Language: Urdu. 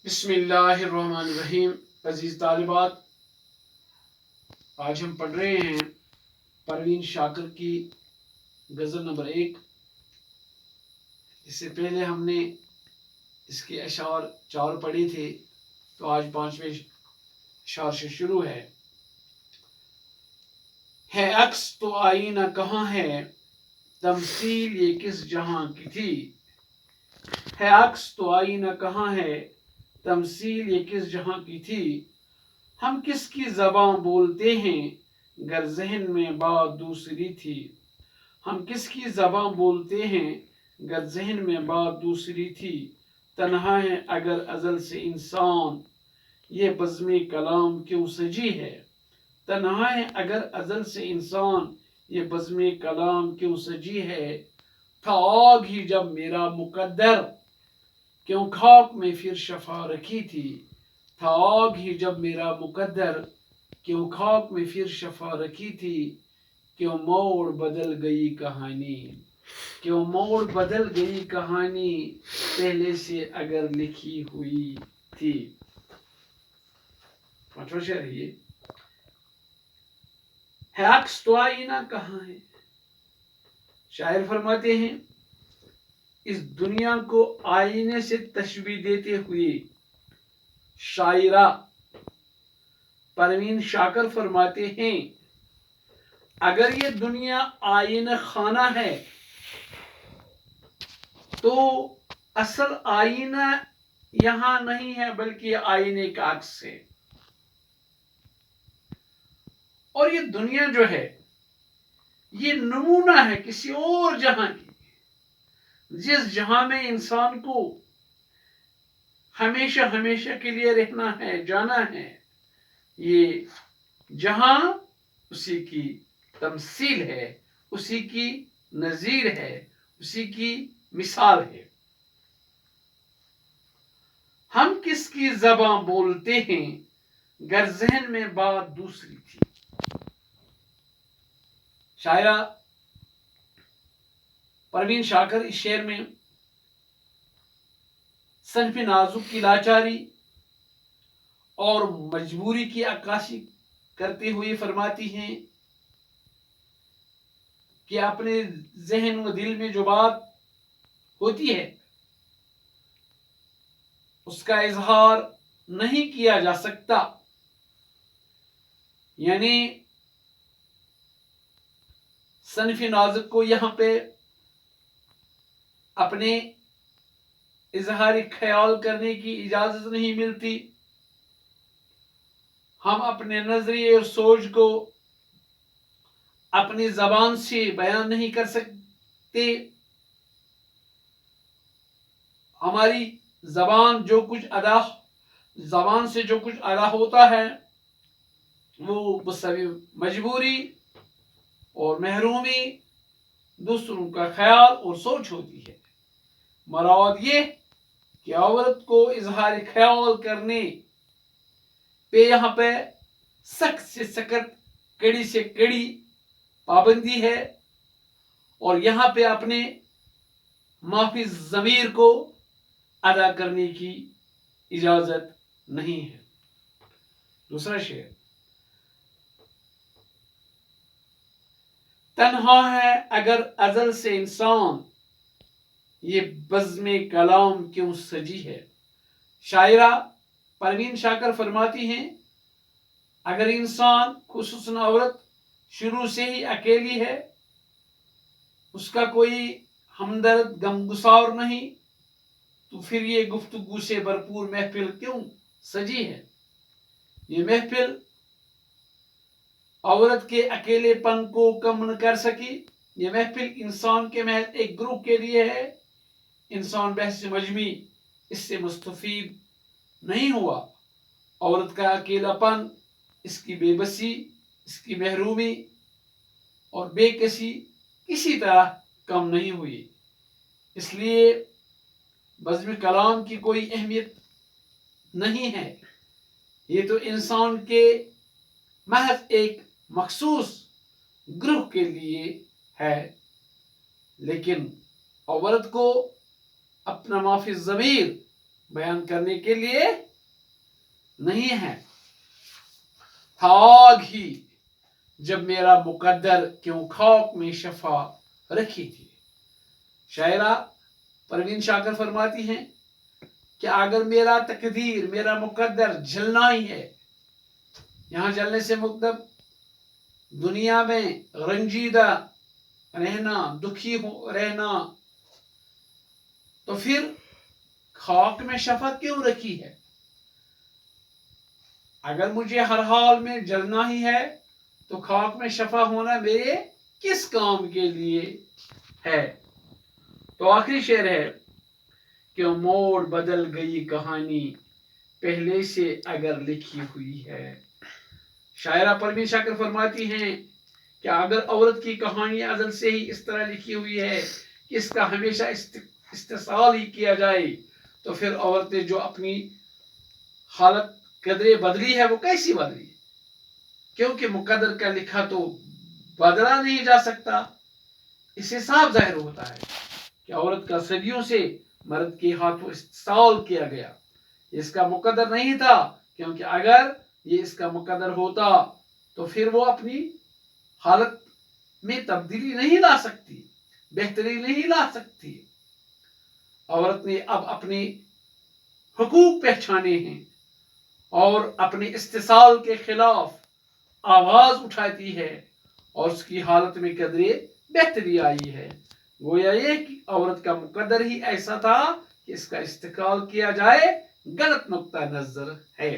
بسم اللہ الرحمن الرحیم. عزیز طالبات، آج ہم پڑھ رہے ہیں پروین شاکر کی غزل نمبر 1. اس سے پہلے ہم نے اس کے اشعار 4 پڑھے تھے، تو آج 5ویں اشعار سے شروع ہے. عکس تو آئینہ کہاں ہے، تمثیل یہ کس جہاں کی تھی. ہے عکس تو آئینہ کہاں ہے، تمثیل یہ کس جہاں کی تھی. ہم کس کی زباں بولتے ہیں، گر ذہن میں بات دوسری تھی. ہم کس کی زباں بولتے ہیں، گر ذہن میں بات دوسری تھی. تنہا ہے اگر ازل سے انسان، یہ بزم کلام کیوں سجی ہے. تنہا ہے اگر ازل سے انسان، یہ بزم کلام کیوں سجی ہے. تھا آگ ہی جب میرا مقدر، کیوں خاک میں پھر شفا رکھی تھی. تھا آگ ہی جب میرا مقدر، کیوں خاک میں پھر شفا رکھی تھی. کیوں موڑ بدل گئی کہانی، کیوں موڑ بدل گئی کہانی، پہلے سے اگر لکھی ہوئی تھی. پانچواں شعر ہے یہ. ہے عکس تو آئینہ کہاں ہے. شاعر فرماتے ہیں اس دنیا کو آئینے سے تشبیہ دیتے ہوئے شاعرہ پروین شاکر فرماتے ہیں اگر یہ دنیا آئینہ خانہ ہے تو اصل آئینہ یہاں نہیں ہے، بلکہ آئینے کا عکس ہے. اور یہ دنیا جو ہے یہ نمونہ ہے کسی اور جہاں کی، جس جہاں میں انسان کو ہمیشہ ہمیشہ کے لیے رہنا ہے، جانا ہے. یہ جہاں اسی کی تمثیل ہے، اسی کی نظیر ہے، اسی کی مثال ہے. ہم کس کی زباں بولتے ہیں، گر ذہن میں بات دوسری تھی. شاعرہ پروین شاکر اس شعر میں صنف نازک کی لاچاری اور مجبوری کی عکاسی کرتے ہوئے فرماتی ہیں کہ اپنے ذہن و دل میں جو بات ہوتی ہے اس کا اظہار نہیں کیا جا سکتا. یعنی صنف نازک کو یہاں پہ اپنے اظہار خیال کرنے کی اجازت نہیں ملتی. ہم اپنے نظریے اور سوچ کو اپنی زبان سے بیان نہیں کر سکتے. ہماری زبان سے جو کچھ ادا ہوتا ہے وہ بسبب مجبوری اور محرومی دوسروں کا خیال اور سوچ ہوتی ہے. مراد یہ کہ عورت کو اظہار خیال کرنے پہ یہاں پہ سخت سے سخت، کڑی سے کڑی پابندی ہے، اور یہاں پہ اپنے معافی ضمیر کو ادا کرنے کی اجازت نہیں ہے. دوسرا شعر. تنہا ہے اگر ازل سے انسان، یہ بزم کلام کیوں سجی ہے. شاعرہ پروین شاکر فرماتی ہیں اگر انسان خصوصاً عورت شروع سے ہی اکیلی ہے، اس کا کوئی ہمدرد غمگسار نہیں، تو پھر یہ گفتگو سے بھرپور محفل کیوں سجی ہے. یہ محفل عورت کے اکیلے پن کو کم نہ کر سکی. یہ محفل انسان کے محض ایک گروہ کے لیے ہے. انسان بحث مجموعی اس سے مستفید نہیں ہوا. عورت کا اکیلا پن، اس کی بے بسی، اس کی محرومی اور بے کسی کسی طرح کم نہیں ہوئی. اس لیے بزم کلام کی کوئی اہمیت نہیں ہے. یہ تو انسان کے محض ایک مخصوص گروہ کے لیے ہے. لیکن عورت کو اپنا معافی ضمیر بیان کرنے کے لیے نہیں ہے۔ تھاگ ہی جب میرا مقدر کیوں خاک میں شفا رکھی تھی۔ شاعرہ پروین شاکر فرماتی ہیں کہ اگر میرا تقدیر، میرا مقدر جلنا ہی ہے، یہاں جلنے سے مطلب دنیا میں رنجیدہ رہنا، دکھی رہنا، تو پھر خاک میں شفا کیوں رکھی ہے؟ اگر مجھے ہر حال میں جلنا ہی ہے تو خاک میں شفا ہونا میرے کس کام کے لیے ہے؟ تو آخری شعر ہے کہ موڑ بدل گئی کہانی پہلے سے اگر لکھی ہوئی ہے۔ شاعرہ پروین شاکر فرماتی ہیں کہ اگر عورت کی کہانی ازل سے ہی اس طرح لکھی ہوئی ہے کہ اس کا ہمیشہ استحصال ہی کیا جائے، تو پھر عورت نے جو اپنی حالت قدرے بدلی ہے وہ کیسی بدلی؟ کیونکہ مقدر کا لکھا تو بدلا نہیں جا سکتا۔ اس سے صاف ظاہر ہوتا ہے کہ عورت کا صدیوں سے مرد کے ہاتھوں استحصال کیا گیا، اس کا مقدر نہیں تھا، کیونکہ اگر یہ اس کا مقدر ہوتا تو پھر وہ اپنی حالت میں تبدیلی نہیں لا سکتی، بہتری نہیں لا سکتی۔ عورت نے اب اپنے حقوق پہچانے ہیں اور اپنے استحصال کے خلاف آواز اٹھاتی ہے اور اس کی حالت میں قدرے بہتری آئی ہے۔ گویا یہ کہ عورت کا مقدر ہی ایسا تھا کہ اس کا استحصال کیا جائے غلط نقطہ نظر ہے۔